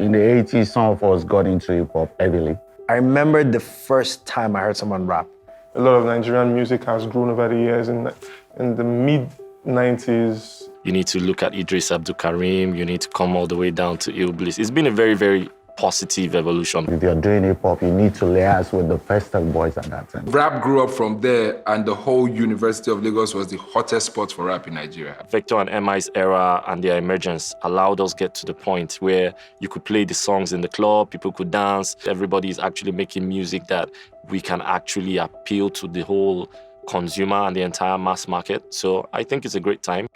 In the 80s, some of us got into hip-hop heavily. I remember the first time I heard someone rap. A lot of Nigerian music has grown over the years. In the mid-90s, you need to look at Idris Abdul Karim, you need to come all the way down to Ill Bliss. It's been a very, very positive evolution. If you're doing hip-hop, you need to liaise with the Festival boys at that time. Rap grew up from there, and the whole University of Lagos was the hottest spot for rap in Nigeria. Vector and M.I's era and their emergence allowed us get to the point where you could play the songs in the club, people could dance. Everybody is actually making music that we can actually appeal to the whole consumer and the entire mass market. So I think it's a great time.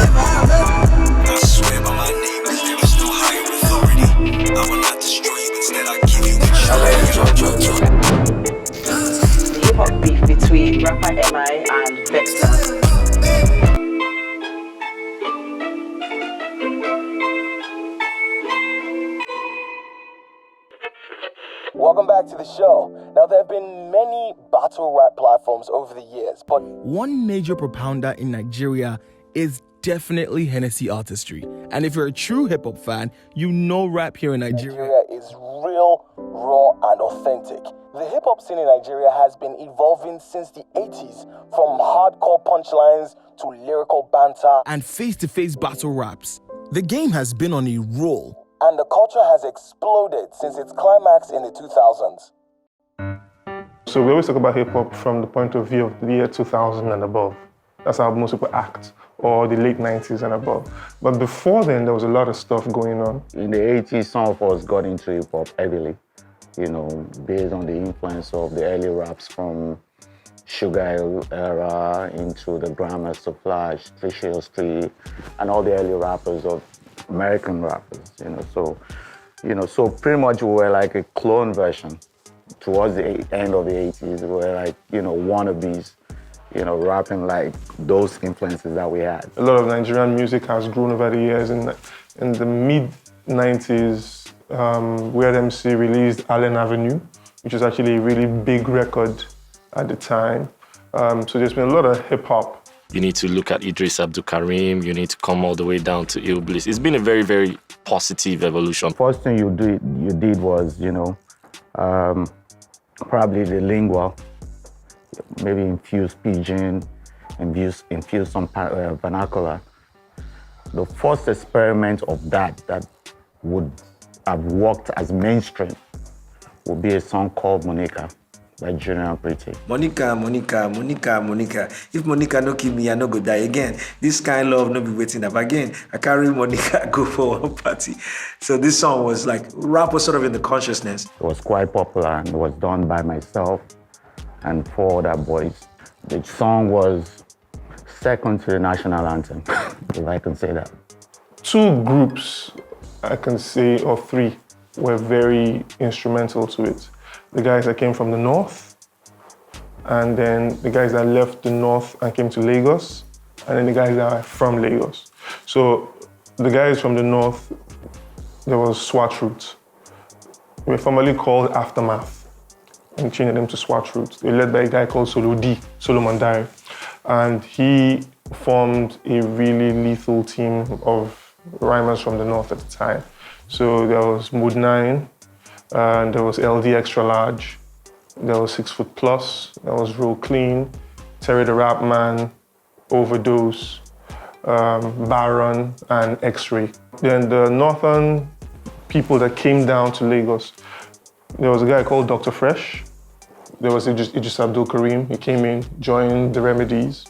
I swear by my neighbors, there is no higher authority. I will not destroy you, instead I give you the hip-hop beef between rapper M.I and Vector. Welcome back to the show. Now, there have been many battle rap platforms over the years, but one major propounder in Nigeria is definitely Hennessy artistry. And if you're a true hip-hop fan, you know rap here in Nigeria is real, raw, and authentic. The hip-hop scene in Nigeria has been evolving since the 80s, from hardcore punchlines to lyrical banter and face-to-face battle raps. The game has been on a roll. And the culture has exploded since its climax in the 2000s. So we always talk about hip-hop from the point of view of the year 2000 and above. That's how most people act, or the late 90s and above. But before then, there was a lot of stuff going on. In the 80s, some of us got into hip-hop heavily, based on the influence of the early raps from Sugar era into the Grandmaster Flash, Fisher Street, and all the early rappers of American rappers, So pretty much we were like a clone version. Towards the end of the 80s, we were like, wannabes, rapping like those influences that we had. A lot of Nigerian music has grown over the years. In the mid-90s, Weird MC released Allen Avenue, which is actually a really big record at the time. So there's been a lot of hip-hop. You need to look at Idris Abdul Karim, you need to come all the way down to Ill Bliss. It's been a very, very positive evolution. First thing you did was, probably the lingua, maybe infuse pidgin, infuse some vernacular. The first experiment of that would have worked as mainstream would be a song called Monica by Junior and Pretty. Monica, Monica, Monica, Monica. If Monica no kill me, I no go die again. This kind of love no be waiting up again. I carry Monica, go for one party. So this song was like, rap was sort of in the consciousness. It was quite popular and it was done by myself and 4 other boys. The song was second to the national anthem, if I can say that. 2 groups, I can say, or 3, were very instrumental to it. The guys that came from the north, and then the guys that left the north and came to Lagos, and then the guys that are from Lagos. So the guys from the north, there was SWAT Roots. They were formerly called Aftermath, and changed them to SWAT Roots. They were led by a guy called Solomon Dare, and he formed a really lethal team of rhymers from the north at the time. So there was Mood 9, and there was LD Extra Large, there was 6 Foot Plus, there was Roll Clean, Terry the Rap Man, Overdose, Baron, and X-Ray. Then the northern people that came down to Lagos, there was a guy called Dr. Fresh, there was Idris Abdul Karim, he came in, joined the Remedies,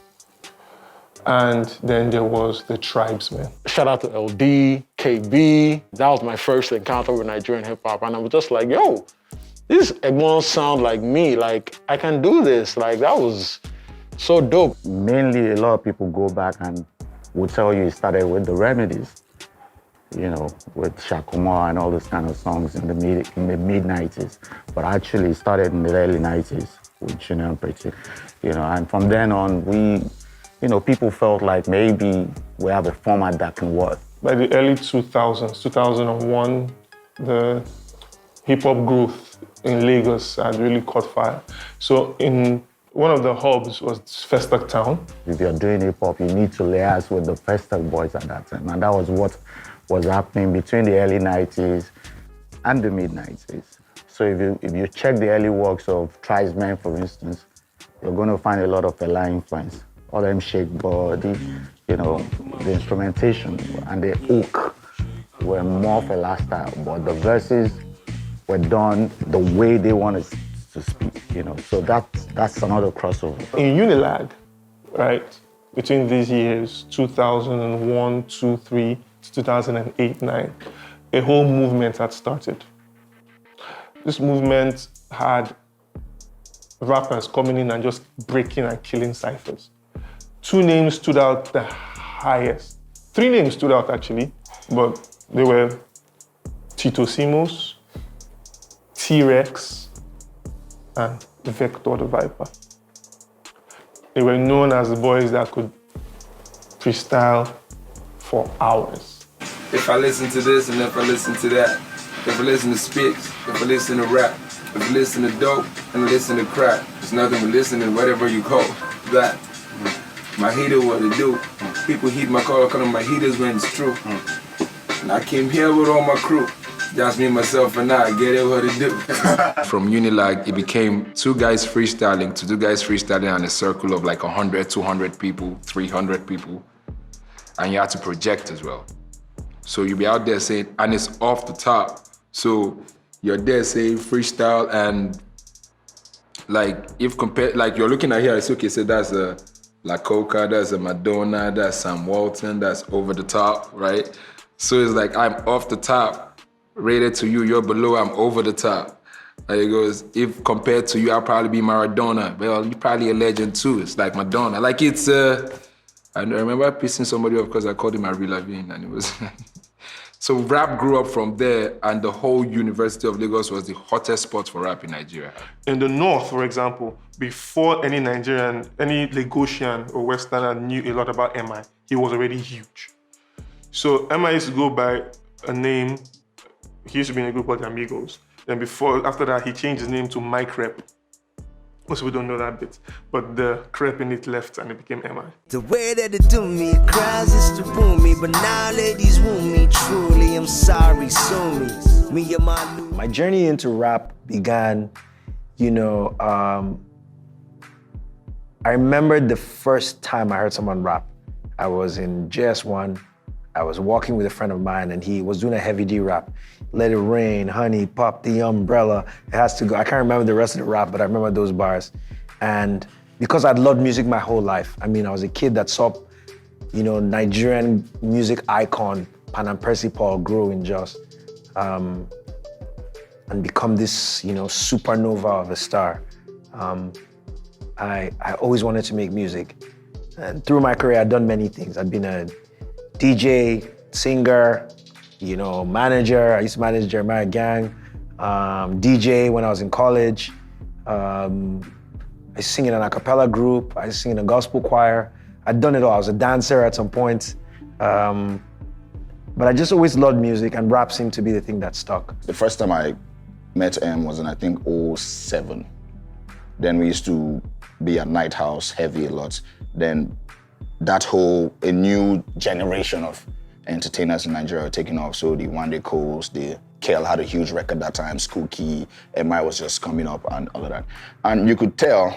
and then there was the Tribesmen. Shout out to LD, KB. That was my first encounter with Nigerian hip hop, and I was just like, yo, this Egbon sound like me, like I can do this. Like that was so dope. Mainly a lot of people go back and will tell you it started with the Remedies, with Shakumar and all those kind of songs in the mid-90s. But actually it started in the early 90s with Junior and Pretty, and from then on people felt like maybe we have a format that can work. By the early 2000s, 2001, the hip-hop growth in Lagos had really caught fire. So in one of the hubs was Festac Town. If you're doing hip hop, you need to liaise with the Festac boys at that time. And that was what was happening between the early 90s and the mid 90s. So if you check the early works of Tribesmen, for instance, you're going to find a lot of Fela influence. All them shake body, you know, the instrumentation and the hook were more Fela style, but the verses were done the way they wanted to speak, you know. So that's another crossover. In Unilag, right, between these years, 2001, 2, 3, to 2008, 9, a whole movement had started. This movement had rappers coming in and just breaking and killing ciphers. 2 names stood out the highest. 3 names stood out actually, but they were Tito Simos, T-Rex, and Vector the Viper. They were known as the boys that could freestyle for hours. If I listen to this and if I listen to that, if I listen to spits, if I listen to rap, if I listen to dope and I listen to crack, it's nothing but listening whatever you call that. My heater, what to do. People heat my car, call them my heaters when it's true. And I came here with all my crew. Just me, myself, and I get it what to do. From Unilag, it became 2 guys freestyling to 2 guys freestyling on a circle of like 100, 200 people, 300 people. And you had to project as well. So you'll be out there saying, and it's off the top. So you're there saying freestyle and like, if compared, like you're looking at here, it's okay, so that's a La Coca, that's a Madonna, that's Sam Walton, that's over the top, right? So it's like, I'm off the top, rated to you, you're below, I'm over the top. Like it goes, if compared to you, I'll probably be Maradona. Well, you're probably a legend too. It's like Madonna. Like it's, I remember pissing somebody off because I called him Avril Lavigne and it was, so rap grew up from there and the whole University of Lagos was the hottest spot for rap in Nigeria. In the north, for example, before any Nigerian, any Lagosian or Westerner knew a lot about M.I, he was already huge. So M.I used to go by a name, he used to be in a group called the Amigos. Then after that, he changed his name to Mike Rep. Most people don't know that bit, but the crep in it left and it became M.I. The way that they do me, crowds used to boo me, but now ladies woo me. Truly, I'm sorry, sue me. Me and my journey into rap began, you know, I remember the first time I heard someone rap. I was in JS1. I was walking with a friend of mine and he was doing a heavy D rap. Let it rain, honey, pop the umbrella. It has to go. I can't remember the rest of the rap, but I remember those bars. And because I'd loved music my whole life, I mean, I was a kid that saw, you know, Nigerian music icon, Panam Percy Paul grow in Jos and become this, you know, supernova of a star. I always wanted to make music. And through my career, I'd done many things. I'd been a DJ, singer, you know, manager. I used to manage Jeremiah Gang, DJ when I was in college. I used to sing in an a cappella group. I used to sing in a gospel choir. I'd done it all. I was a dancer at some point. But I just always loved music and rap seemed to be the thing that stuck. The first time I met M was in, I think, 2007. Then we used to be at Night House, heavy a lot. Then that whole, a new generation of entertainers in Nigeria were taking off. So the Wande Coles, the KL had a huge record that time, Skookie, M.I was just coming up and all of that. And you could tell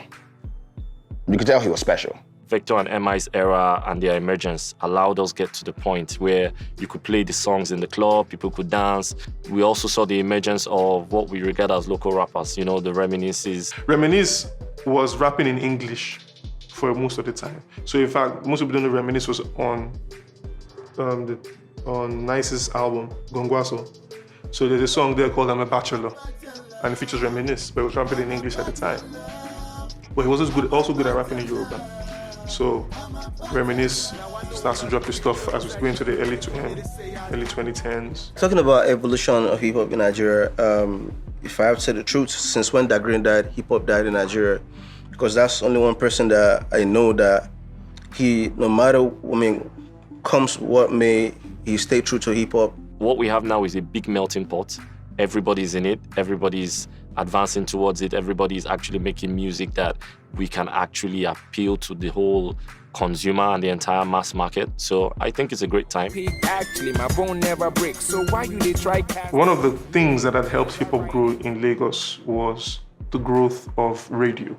he was special. Vector and M.I.'s era and their emergence allowed us get to the point where you could play the songs in the club, people could dance. We also saw the emergence of what we regard as local rappers, you know, the Reminisces. Reminisce was rapping in English for most of the time. So in fact, most people don't know Reminisce was on Nice's album, Gongwaso. So there's a song there called I'm a Bachelor, and it features Reminisce, but it was rapping in English at the time. But he was also good at rapping in Yoruba. So Reminisce starts to drop his stuff as we go into the early 2010s. Talking about evolution of hip-hop in Nigeria, if I have to say the truth, since when that Green died, hip-hop died in Nigeria. Because that's only one person that I know that he, no matter, comes what may, he stay true to hip-hop. What we have now is a big melting pot. Everybody's in it. Everybody's advancing towards it. Everybody is actually making music that we can actually appeal to the whole consumer and the entire mass market. So I think it's a great time. Actually, my bone never breaks. So why you they try? One of the things that had helped hip-hop grow in Lagos was the growth of radio.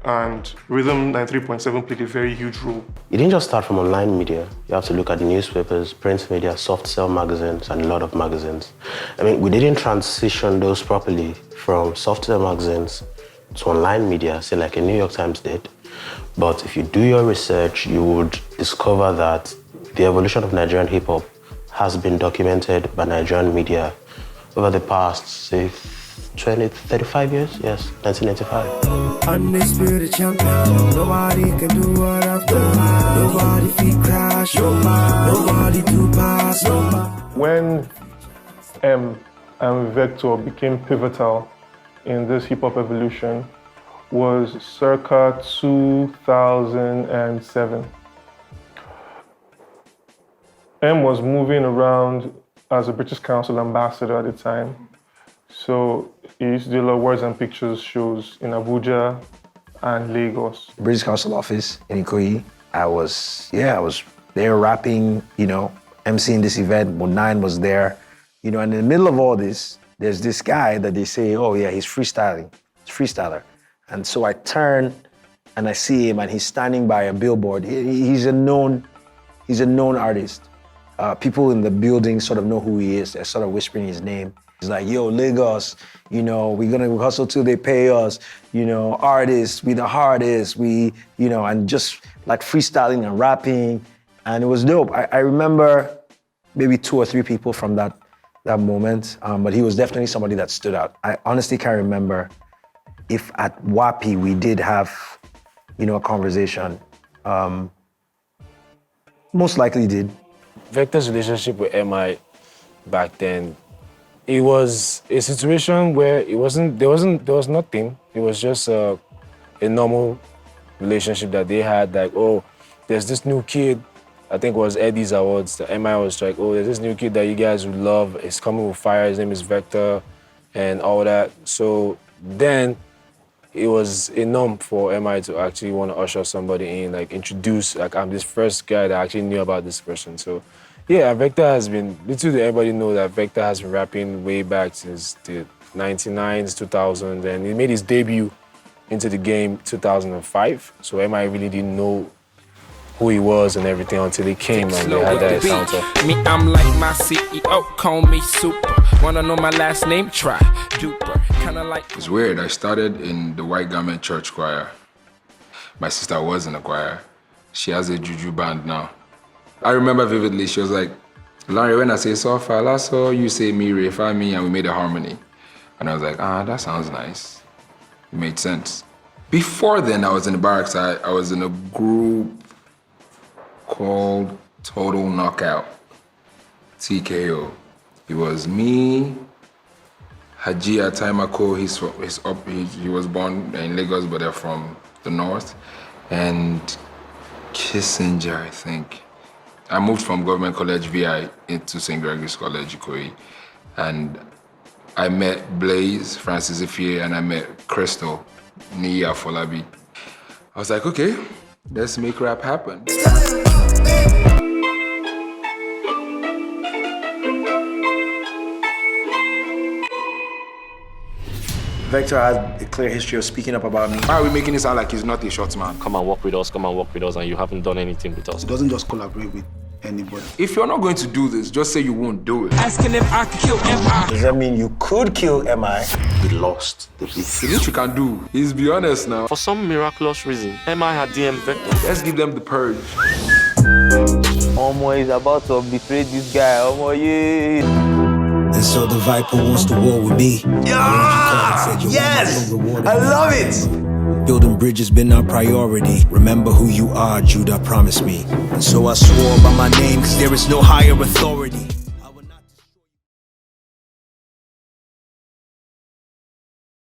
And Rhythm 93.7 played a very huge role. It didn't just start from online media. You have to look at the newspapers, print media, soft cell magazines, and a lot of magazines. I mean, we didn't transition those properly from soft cell magazines to online media, say like a New York Times did. But if you do your research, you would discover that the evolution of Nigerian hip-hop has been documented by Nigerian media over the past, say, 35 years? Yes, 1995. Undisputed champion, nobody can do what I've done. Nobody feet crash, nobody do pass, When M and Vector became pivotal in this hip-hop evolution was circa 2007. M was moving around as a British Council ambassador at the time. So he used to do a lot of words and pictures shows in Abuja and Lagos. British Council office in Ikoyi. I was there rapping, emceeing this event. M.I was there, and in the middle of all this, there's this guy that they say, oh yeah, he's freestyling. He's a freestyler. And so I turn and I see him and he's standing by a billboard. He's a known artist. People in the building sort of know who he is. They're sort of whispering his name. He's like, yo, Lagos, we're gonna hustle till they pay us. Artists, we the hardest. And just like freestyling and rapping. And it was dope. I remember maybe 2 or 3 people from that moment, but he was definitely somebody that stood out. I honestly can't remember if at WAPI we did have, a conversation. Most likely did. Vector's relationship with M.I back then, it was a situation where there was nothing. It was just a normal relationship that they had. Like, oh, there's this new kid. I think it was Eddie's Awards. The M.I was like, oh, there's this new kid that you guys would love. He's coming with fire. His name is Vector, and all that. So then it was a norm for M.I to actually want to usher somebody in, like introduce, like I'm this first guy that actually knew about this person. So yeah, Vector has been, little did everybody know that Vector has been rapping way back since the 99s, 2000s, and he made his debut into the game 2005. So M.I really didn't know who he was and everything until he came and they had that encounter. Me, I'm like my CEO, call me super. Wanna know my last name? Try duper. Kinda like. It's weird. I started in the White Garment Church choir. My sister was in the choir. She has a juju band now. I remember vividly, she was like, Larry, when I say so far, last saw you say me, refer me, and we made a harmony. And I was like, that sounds nice. It made sense. Before then, I was in the barracks. I was in a group called Total Knockout, TKO. It was me, Hajia Taimako, he was born in Lagos, but they're from the north, and Kissinger, I think. I moved from Government College VI into St. Gregory's College, Ikoyi, and I met Blaze, Francis Ifie, and I met Crystal, Nia Folabi. I was like, okay, let's make rap happen. Vector has a clear history of speaking up about me. Why are we making it sound like he's not a short man? Come and work with us, and you haven't done anything with us. He doesn't just collaborate with anybody. If you're not going to do this, just say you won't do it. Asking if I could kill M.I. Does that mean you could kill M.I? He lost the beat. The least you can do is be honest now. For some miraculous reason, M.I had DM Vector. Let's give them the purge. Omo is about to betray this guy. Omo, yeah. And so the Viper wants to war with me. Yeah! Yes! I love it! Building bridges been our priority. Remember who you are, Judah promised me. And so I swore by my name, cause there is no higher authority.